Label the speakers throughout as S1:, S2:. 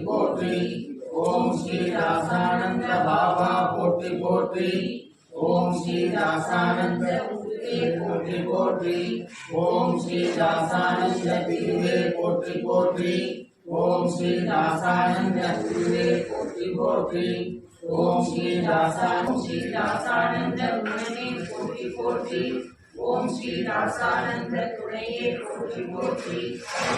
S1: போற்றி. ஓம் ஸ்ரீ தாசானந்த பாபா போற்றி போற்றி. ஓம் ஸ்ரீ தாசானந்த போற்றி போற்றி. ஓம் ஸ்ரீ தாசானந்த திருவே போற்றி போற்றி. ஓம் ஸ்ரீ தாசானந்த திருவே போற்றி போற்றி. ஓம் ஸ்ரீ தாசானந்த குணமே போற்றி போற்றி. ஓம் ஸ்ரீ தாசானந்த துணையே போற்றி போற்றி.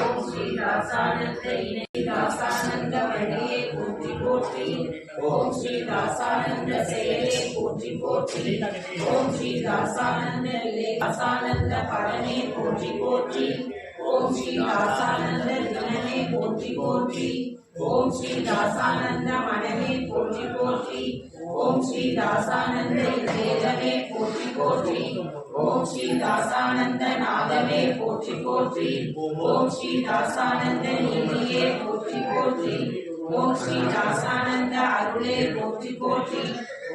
S1: ஓம் ஸ்ரீ தாசானந்த இணை தாசானந்த வழியே போற்றி போற்றி. ஓம் ஸ்ரீ தாசானந்த செயலே போற்றி போற்றி. ஓம் ஸ்ரீ தாசானந்த தாசானந்த பலனே போற்றி போற்றி. ஓம் ஸ்ரீ தாசானந்த தினமே போற்றி போற்றி. ஓம் ஸ்ரீ தாசானந்த மனமே போற்றி போற்றி. ஓம் ஸ்ரீ தாசானந்த வேதமே போற்றி போற்றி. ஓம் ஸ்ரீ தாசானந்த நாதமே போற்றி போற்றி. ஓம் ஸ்ரீ தாசானந்த நீதியே போற்றி போற்றி. ஓம் ஸ்ரீ தாசானந்த அருளே போற்றி போற்றி.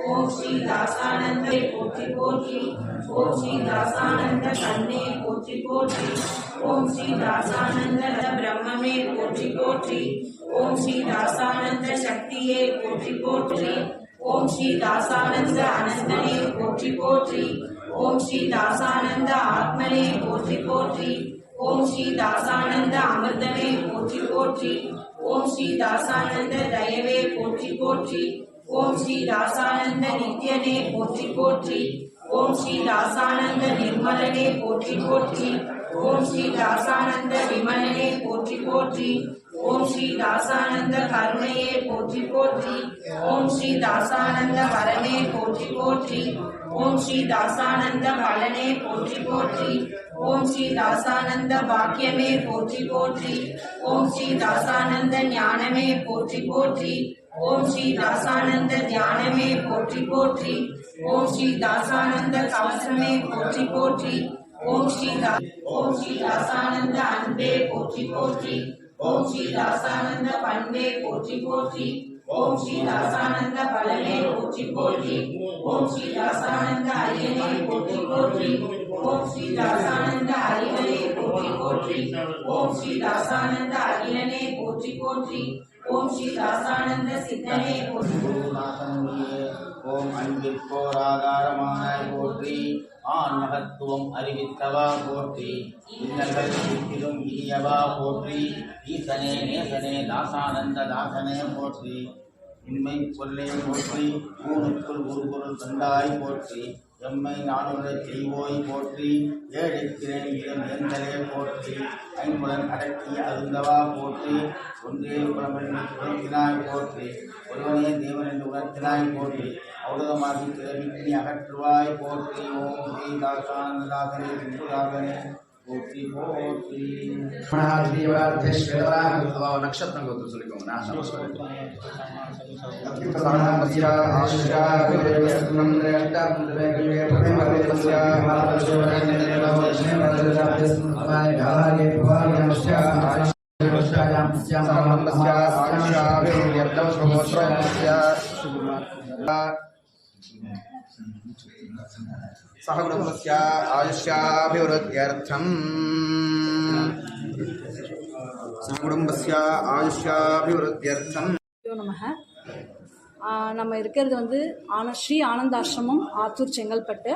S1: ஓம் ஸ்ரீ தாசானந்த போற்றி போற்றி. ஓம் ஸ்ரீ தாசானந்த கண்ணே போற்றி போற்றி. ஓம் ஸ்ரீ தாசானந்த பிரம்மமே போற்றி போற்றி. ஓம் ஸ்ரீ தாசானந்த சக்தியே போற்றி போற்றி. ஓம் ஸ்ரீ தாசானந்த அனந்தனே போற்றி போற்றி. ஓம் ஸ்ரீ தாசானந்த ஆத்மனே போற்றி போற்றி. ஓம் ஸ்ரீ தாசானந்த அமிர்தமே போற்றி போற்றி. ஓம் ஸ்ரீ தாசானந்த தயவே போற்றி போற்றி. ஓம் ஸ்ரீ தாசானந்த நித்யனே போற்றி போற்றி. ஓம் ஸ்ரீ தாசானந்த நிர்மலனே போற்றி போற்றி. ஓம் ஸ்ரீ தாசானந்த விமலனே போற்றி போற்றி. ஓம் ஸ்ரீ தாசானந்த கருணையே போற்றி போற்றி. ஓம் ஸ்ரீ தாசானந்த வரமே போற்றி போற்றி. ஓம் ஸ்ரீ தாசானந்த பலனே போற்றி போற்றி. ஓம் ஸ்ரீ தாசானந்த பாக்கியமே போற்றி போற்றி. ஓம் ஸ்ரீ தாசானந்த ஞானமே போற்றி போற்றி. ஓம் ஸ்ரீ தாசானந்த தியானமே போற்றி போற்றி. ஓம் ஸ்ரீ தாசானந்த கவசமே போற்றி போற்றி. ஓம் ஸ்ரீ தாசானந்த அன்பே போற்றி போற்றி. ஓம் ஸ்ரீ தாசானந்த பண்பே போற்றி போற்றி. ஓம் ஸ்ரீ தாசானந்த பலனே போற்றி போற்றி. ஓம் ஸ்ரீ தாசானந்த அரியனே போற்றி போற்றி. ஓம் ஸ்ரீ தாசானந்த அறிவனே போற்றி போற்றி. ஓம் ஸ்ரீ தாசானந்த அகிலனே போற்றி போற்றி. ஓம் ஸ்ரீ தாசானந்த சித்தனே போற்றி.
S2: ஓம் அன்பிற்கோர் ஆதாரமானாய் போற்றி. ஆன்மகத்துவம் அறிவித்தவா போற்றி. இன்னல்கள் தீர்த்திடும் இனியவா போற்றி. ஈசனே நேசனே தாசானந்த தாசனே போற்றி. இன்மை சொல்லே போற்றி. ஊனுக்குள் உருபொருள் கண்டாய் போற்றி. எம்மை நானுரைச் செய்வோய் போற்றி. ஏழைக்கிறேன் இடம் எந்தலே போற்றி. ஐம்புலன் அடக்கிய அருந்தவா போற்றி. ஒன்றே குலமென்று உணர்த்தினாய் போற்றி. ஒருவனே தேவன் என்று உணர்த்தினாய் போற்றி. ஔடதமாகி கிளவிக்கு அகற்றுவாய் போற்றி. ஓம் ஸ்ரீ தாசானந்தாசனே சிந்துதாசனே போற்றி போற்றி.
S1: நட்சத்திரம் கொடுத்து சொல்லிக்கோங்க. நான்
S2: सहकुटुम्बस्य आयुष्याभिवृद्ध्यर्थम्
S3: நம்ம இருக்கிறது வந்து ஸ்ரீ ஆனந்தாசிரமம் ஆத்தூர் செங்கல்பட்டு.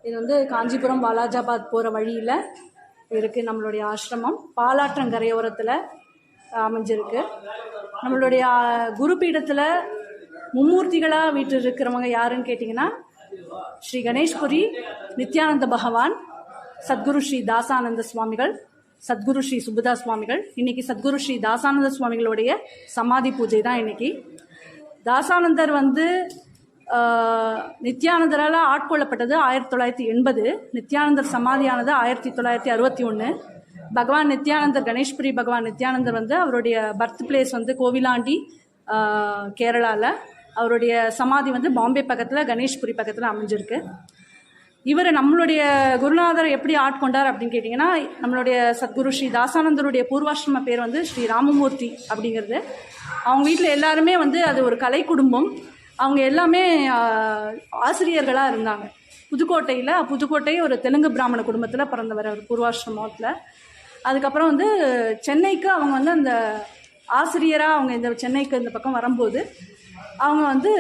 S3: இது வந்து காஞ்சிபுரம் வாலாஜாபாத் போகிற வழியில் இருக்குது நம்மளுடைய ஆசிரமம். பாலாற்றங்கரையோரத்தில் அமைஞ்சிருக்கு. நம்மளுடைய குருபீடத்தில் மும்மூர்த்திகளாக வீட்டில் இருக்கிறவங்க யாருன்னு கேட்டிங்கன்னா ஸ்ரீ கணேஷ்புரி நித்யானந்த பகவான், சத்குரு ஸ்ரீ தாசானந்த சுவாமிகள், சத்குரு ஸ்ரீ சுபதா சுவாமிகள். இன்னைக்கு சத்குரு ஸ்ரீ தாசானந்த சுவாமிகளுடைய சமாதி பூஜை தான் இன்னைக்கு. தாசானந்தர் வந்து நித்யானந்தரால் ஆட்கொள்ளப்பட்டது 1980. நித்யானந்தர் சமாதியானது 1961. பகவான் நித்யானந்தர், கணேஷ்புரி பகவான் நித்யானந்தர் வந்து அவருடைய பர்த் பிளேஸ் வந்து கோவிலாண்டி, கேரளாவில். அவருடைய சமாதி வந்து பாம்பே பக்கத்தில், கணேஷ்புரி பக்கத்தில் அமைஞ்சிருக்கு. இவர் நம்மளுடைய குருநாதர் எப்படி ஆட்கொண்டார் அப்படின்னு கேட்டிங்கன்னா, நம்மளுடைய சத்குரு ஸ்ரீ தாசானந்தருடைய பூர்வாசிரம பேர் வந்து ஸ்ரீ ராமமூர்த்தி அப்படிங்கிறது. அவங்க வீட்டில் எல்லாருமே வந்து அது ஒரு கலை குடும்பம். அவங்க எல்லாமே ஆசிரியர்களாக இருந்தாங்க. புதுக்கோட்டை ஒரு தெலுங்கு பிராமண குடும்பத்தில் பிறந்தவர் அவர் பூர்வாசிரமத்தில். அதுக்கப்புறம் வந்து சென்னைக்கு அவங்க வந்து அந்த ஆசிரியராக அவங்க இந்த சென்னைக்கு இந்த பக்கம் வரும்போது அவங்க வந்து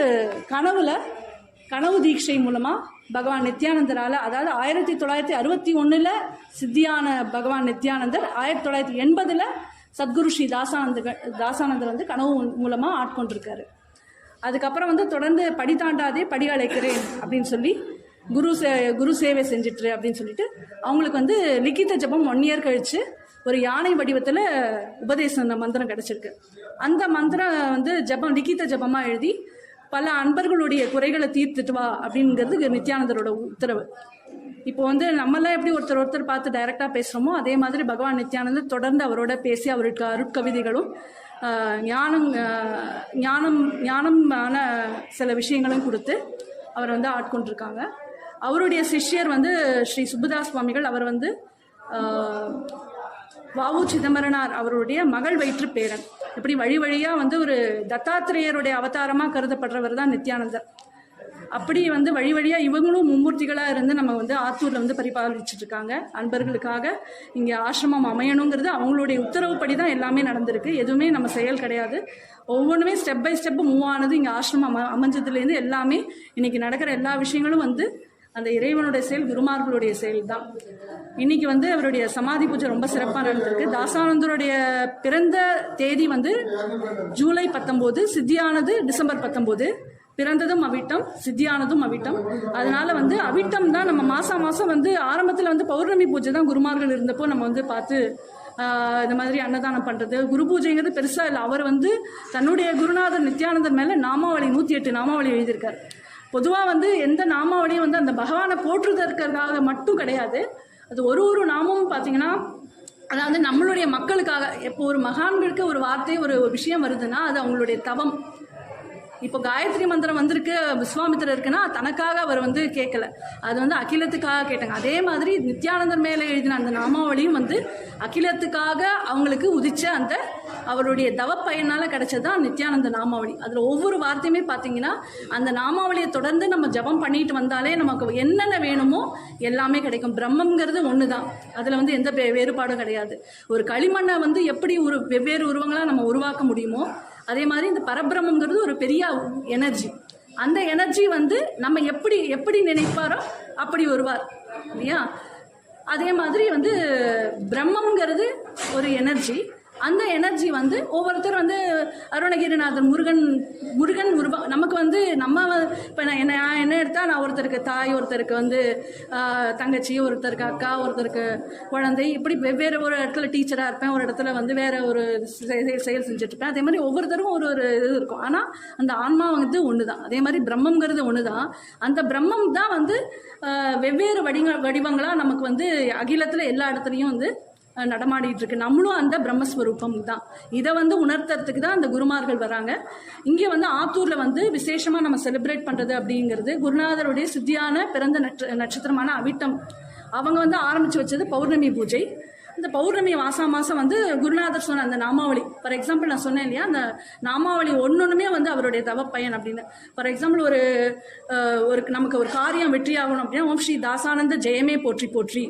S3: கனவு தீட்சை மூலமாக பகவான் நித்யானந்தரால், அதாவது 1961 சித்தியான பகவான் நித்யானந்தர் 1980 சத்குரு ஸ்ரீ தாசானந்தர் வந்து கனவு மூலமாக ஆட்கொண்டிருக்காரு. அதுக்கப்புறம் வந்து தொடர்ந்து படி தாண்டாதே படி அழைக்கிறேன் அப்படின்னு சொல்லி குரு சேவை செஞ்சிட்டு அப்படின்னு சொல்லிட்டு அவங்களுக்கு வந்து லிக்கித ஜபம் 1 இயர் கழித்து ஒரு யானை வடிவத்தில் உபதேச மந்திரம் கிடச்சிருக்கு. அந்த மந்திரம் வந்து லிக்கித ஜபமாக எழுதி பல அன்பர்களுடைய குறைகளை தீர்த்துட்டு வா அப்படிங்கிறது நித்யானந்தரோட உத்தரவு. இப்போ வந்து நம்மளாம் எப்படி ஒருத்தர் பார்த்து டைரெக்டாக பேசுகிறோமோ அதே மாதிரி பகவான் நித்யானந்தர் தொடர்ந்து அவரோட பேசி அவருக்கு அருட்கவிதைகளும் ஞானமான சில விஷயங்களும் கொடுத்து அவர் வந்து ஆட்கொண்டிருக்காங்க. அவருடைய சிஷ்யர் வந்து ஸ்ரீ சுப்புதாஸ் சுவாமிகள். அவர் வந்து வாவு சிதம்பரனார் அவருடைய மகள் வயிற்று பேரன். இப்படி வழியாக வந்து ஒரு தத்தாத்திரேயருடைய அவதாரமாக கருதப்படுறவர் தான் நித்யானந்தர். அப்படி வந்து வழியாக இவங்களும் மும்மூர்த்திகளாக இருந்து நம்ம வந்து ஆத்தூரில் வந்து பரிபாலிச்சுட்டு இருக்காங்க. அன்பர்களுக்காக இங்கே ஆசிரமம் அமையணுங்கிறது அவங்களுடைய உத்தரவுப்படி தான் எல்லாமே நடந்திருக்கு. எதுவுமே நம்ம செயல் கிடையாது. ஒவ்வொன்றுமே ஸ்டெப் பை ஸ்டெப் மூவ் ஆனது. இங்கே ஆசிரமம் அமைஞ்சதுலேருந்து எல்லாமே இன்றைக்கி நடக்கிற எல்லா விஷயங்களும் வந்து அந்த இறைவனுடைய செயல், குருமார்களுடைய செயல் தான். இன்னைக்கு வந்து அவருடைய சமாதி பூஜை ரொம்ப சிறப்பாக நடந்திருக்கு. தாசானந்தருடைய பிறந்த தேதி வந்து ஜூலை 19, சித்தியானது டிசம்பர் 19. பிறந்ததும் அவிட்டம், சித்தியானதும் அவிட்டம். அதனால வந்து அவிட்டம் தான் நம்ம மாதம் வந்து ஆரம்பத்தில் வந்து பௌர்ணமி பூஜை தான் குருமார்கள் இருந்தப்போ நம்ம வந்து பார்த்து இந்த மாதிரி அன்னதானம் பண்ணுறது. குரு பூஜைங்கிறது பெருசாக இல்லை. அவர் வந்து தன்னுடைய குருநாதர் நித்யானந்தர் மேலே நாமாவளி 108 நாமாவளி எழுதியிருக்கார். பொதுவாக வந்து எந்த நாமாவளியும் வந்து அந்த பகவானை போற்றுதற்காக மட்டும் கிடையாது. அது ஒரு நாமமும் பார்த்தீங்கன்னா, அதாவது நம்மளுடைய மக்களுக்காக. இப்போ ஒரு மகான்களுக்கு ஒரு வார்த்தை ஒரு விஷயம் வருதுன்னா அது அவங்களுடைய தவம். இப்போ காயத்ரி மந்திரம் வந்திருக்கு, விஸ்வாமித்திரர் இருக்குன்னா தனக்காக அவர் வந்து கேட்கல, அது வந்து அகிலத்துக்காக கேட்டாங்க. அதே மாதிரி நித்யானந்தர் மேலே எழுதின அந்த நாமாவளியும் வந்து அகிலத்துக்காக அவங்களுக்கு உதிச்ச அந்த அவருடைய தவ பயனால் கிடைச்சதான் நித்யானந்த நாமாவளி. அதில் ஒவ்வொரு வார்த்தையுமே பார்த்தீங்கன்னா அந்த நாமாவளியை தொடர்ந்து நம்ம ஜபம் பண்ணிட்டு வந்தாலே நமக்கு என்னென்ன வேணுமோ எல்லாமே கிடைக்கும். பிரம்மங்கிறது ஒன்று தான், அதில் வந்து எந்த வேறுபாடும் கிடையாது. ஒரு களிமண்ணை வந்து எப்படி வெவ்வேறு உருவங்களாக நம்ம உருவாக்க முடியுமோ அதே மாதிரி இந்த பரபிரம்மங்கிறது ஒரு பெரிய எனர்ஜி. அந்த எனர்ஜி வந்து நம்ம எப்படி நினைப்பாரோ அப்படி வருவார் இல்லையா. அதே மாதிரி வந்து பிரம்மங்கிறது ஒரு எனர்ஜி. அந்த எனர்ஜி வந்து ஒவ்வொருத்தர் வந்து அருணகிரிநாதர் முருகன் உருவம் நமக்கு வந்து நம்ம இப்போ நான் என்ன எடுத்தால் நான் ஒருத்தருக்கு தாய், ஒருத்தருக்கு வந்து தங்கச்சி, ஒருத்தருக்கு அக்கா, ஒருத்தருக்கு குழந்தை, இப்படி வெவ்வேறு ஒரு இடத்துல டீச்சராக இருப்பேன், ஒரு இடத்துல வந்து வேற ஒரு செயல் செஞ்சுட்ருப்பேன். அதே மாதிரி ஒவ்வொருத்தருக்கும் ஒரு இது இருக்கும். ஆனால் அந்த ஆன்மா வந்து ஒன்று தான். அதே மாதிரி பிரம்மங்கிறது ஒன்று தான். அந்த பிரம்மம் தான் வந்து வெவ்வேறு வடிவங்களாக நமக்கு வந்து அகிலத்தில் எல்லா இடத்துலையும் வந்து நடமாடிட்டு இருக்கு. நம்மளும் அந்த பிரம்மஸ்வரூபம் தான். இதை வந்து உணர்த்துறதுக்கு தான் அந்த குருமார்கள் வராங்க. இங்கே வந்து ஆத்தூரில் வந்து விசேஷமாக நம்ம செலிப்ரேட் பண்ணுறது அப்படிங்கிறது குருநாதருடைய சித்தியான பிறந்த நட்சத்திரமான அவிட்டம். அவங்க வந்து ஆரம்பித்து வச்சது பௌர்ணமி பூஜை. இந்த பௌர்ணமி மாதம் வந்து குருநாதர் சொன்ன அந்த நாமாவளி, ஃபார் எக்ஸாம்பிள் நான் சொன்னேன் இல்லையா, அந்த நாமாவளி ஒன்னொன்றுமே வந்து அவருடைய தவப்பயன் அப்படின்னு. ஃபார் எக்ஸாம்பிள் ஒரு நமக்கு ஒரு காரியம் வெற்றி ஆகணும் அப்படின்னா ஓம் ஸ்ரீ தாசானந்த ஜெயமே போற்றி போற்றி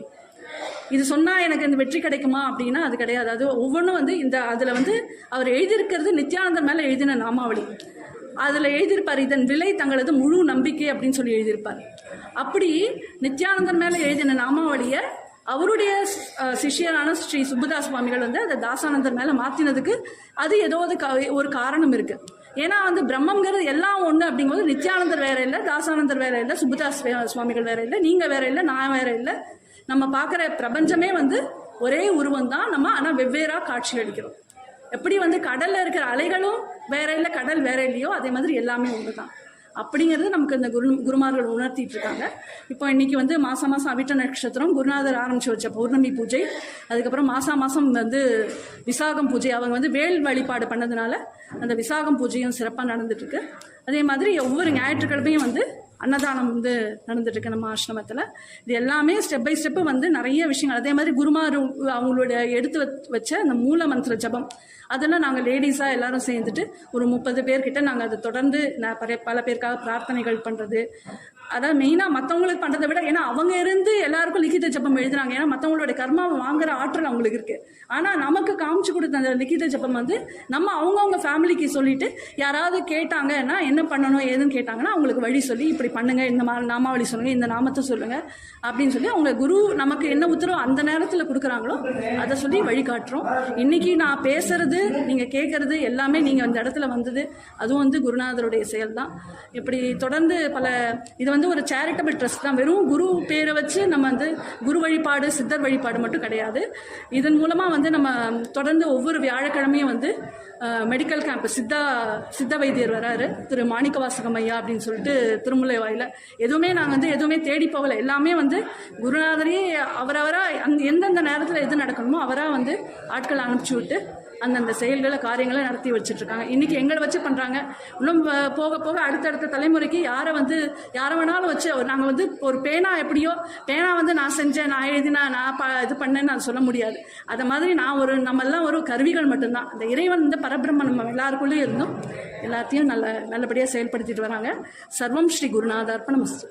S3: இது சொன்னால் எனக்கு இந்த வெற்றி கிடைக்குமா அப்படின்னா அது கிடையாது. அது ஒவ்வொன்றும் வந்து அதில் வந்து அவர் எழுதியிருக்கிறது நித்யானந்தர் மேலே எழுதின நாமாவளி. அதில் எழுதியிருப்பார் இதன் விலை தங்களது முழு நம்பிக்கை அப்படின்னு சொல்லி எழுதியிருப்பார். அப்படி நித்யானந்தர் மேலே எழுதின நாமாவளியை அவருடைய சிஷ்யரான ஸ்ரீ சுப்புதாஸ் சுவாமிகள் வந்து அதை தாசானந்தர் மேலே மாற்றினதுக்கு அது ஏதோ ஒரு காரணம் இருக்குது. ஏன்னா வந்து பிரம்மங்கிறது எல்லாம் ஒன்று அப்படிங்கும்போது நித்யானந்தர் வேற இல்லை, தாசானந்தர் வேற இல்லை, சுப்புதாஸ் சுவாமிகள் வேற இல்லை, நீங்கள் வேற இல்லை, நான் வேற இல்லை. நம்ம பார்க்குற பிரபஞ்சமே வந்து ஒரே உருவம் தான். நம்ம ஆனால் வெவ்வேறாக காட்சி அளிக்கிறோம். எப்படி வந்து கடலில் இருக்கிற அலைகளும் வேற இல்லை, கடல் வேற இல்லையோ அதே மாதிரி எல்லாமே ஒன்று தான். அப்படிங்கிறது நமக்கு இந்த குருமார்கள் உணர்த்திட்டு இருக்காங்க. இப்போ இன்னைக்கு வந்து மாதம் அவிட்ட நட்சத்திரம், குருநாதர் ஆரம்பித்து வச்ச பௌர்ணமி பூஜை, அதுக்கப்புறம் மாதம் வந்து விசாகம் பூஜை. அவங்க வந்து வேல் வழிபாடு பண்ணதுனால அந்த விசாகம் பூஜையும் சிறப்பாக நடந்துட்டுருக்கு. அதே மாதிரி ஒவ்வொரு ஞாயிற்றுக்கிழமையும் வந்து அன்னதானம் வந்து நடந்துட்டுருக்கு நம்ம ஆசிரமத்தில். இது எல்லாமே ஸ்டெப் பை ஸ்டெப்பு வந்து நிறைய விஷயங்கள். அதே மாதிரி குருமார் அவங்களோட எடுத்து வச்ச அந்த மூல மந்திர ஜபம் அதெல்லாம் நாங்கள் லேடிஸாக எல்லாரும் சேர்ந்துட்டு ஒரு 30 பேர்கிட்ட நாங்கள் அதை தொடர்ந்து பல பேருக்காக பிரார்த்தனைகள் பண்ணுறது. அதாவது மெயினாக மற்றவங்களுக்கு பண்ணுறதை விட, ஏன்னா அவங்க இருந்து எல்லாருக்கும் லிখিত ஜபம் எழுதுனாங்க. ஏன்னா மற்றவங்களோட கர்மாவை வாங்குற ஆற்றல் அவங்களுக்கு இருக்குது. ஆனால் நமக்கு காமிச்சு கொடுத்த அந்த லிখিত ஜபம் வந்து நம்ம அவங்கவுங்க ஃபேமிலிக்கு சொல்லிட்டு யாராவது கேட்டாங்கன்னா என்ன பண்ணணும் ஏதுன்னு கேட்டாங்கன்னா அவங்களுக்கு வழி சொல்லி இப்படி பண்ணுங்க, இந்த மாதிரி நாமாவளி சொல்லுங்கள், இந்த நாமத்தை சொல்லுங்கள் அப்படின்னு சொல்லி அவங்க குரு நமக்கு என்ன உத்தரவு அந்த நேரத்தில் கொடுக்குறாங்களோ அதை சொல்லி வழிகாட்டுறோம். இன்னைக்கு நான் பேசுறது நீங்கள் கேட்கறது எல்லாமே நீங்கள் அந்த இடத்துல வந்தது அதுவும் வந்து குருநாதருடைய செயல் தான். இப்படி தொடர்ந்து இது வந்து ஒரு சேரிட்டபிள் ட்ரஸ்ட் தான். வெறும் குரு பேரை வச்சு நம்ம வந்து குரு வழிபாடு சித்தர் வழிபாடு மட்டும் கிடையாது. இதன் மூலமாக வந்து நம்ம தொடர்ந்து ஒவ்வொரு வியாழக்கிழமையும் வந்து மெடிக்கல் கேம்ப் சித்த வைத்தியர் வராரு, திரு மாணிக்கவாசகம் ஐயா அப்படின்னு சொல்லிட்டு திருமுல்லை வாயில. நாங்கள் வந்து எதுவுமே தேடி போகலை. எல்லாமே வந்து குருநாதரே அவரவராக எந்தெந்த நேரத்தில் எது நடக்கணுமோ அவராக வந்து ஆட்களை அனுப்பிச்சி விட்டு அந்தந்த செயல்களை காரியங்களை நடத்தி வச்சுட்ருக்காங்க. இன்றைக்கி எங்களை வச்சு பண்ணுறாங்க. இன்னும் போக போக அடுத்தடுத்த தலைமுறைக்கு யாரை வேணாலும் வச்சு நாங்கள் வந்து ஒரு பேனா வந்து நான் செஞ்சேன், நான் எழுதினா, நான் இது பண்ணேன்னு நான் சொல்ல முடியாது. அதை மாதிரி நம்ம எல்லாம் ஒரு கருவிகள் மட்டும்தான். அந்த இறைவன் இந்த பரபிரம்மன் நம்ம எல்லாருக்குள்ளேயும் இருந்தும் எல்லாத்தையும் நல்லபடியாக செயல்படுத்திட்டு வராங்க. சர்வம் ஸ்ரீ குருநாதார்ப்பணமஸ்து.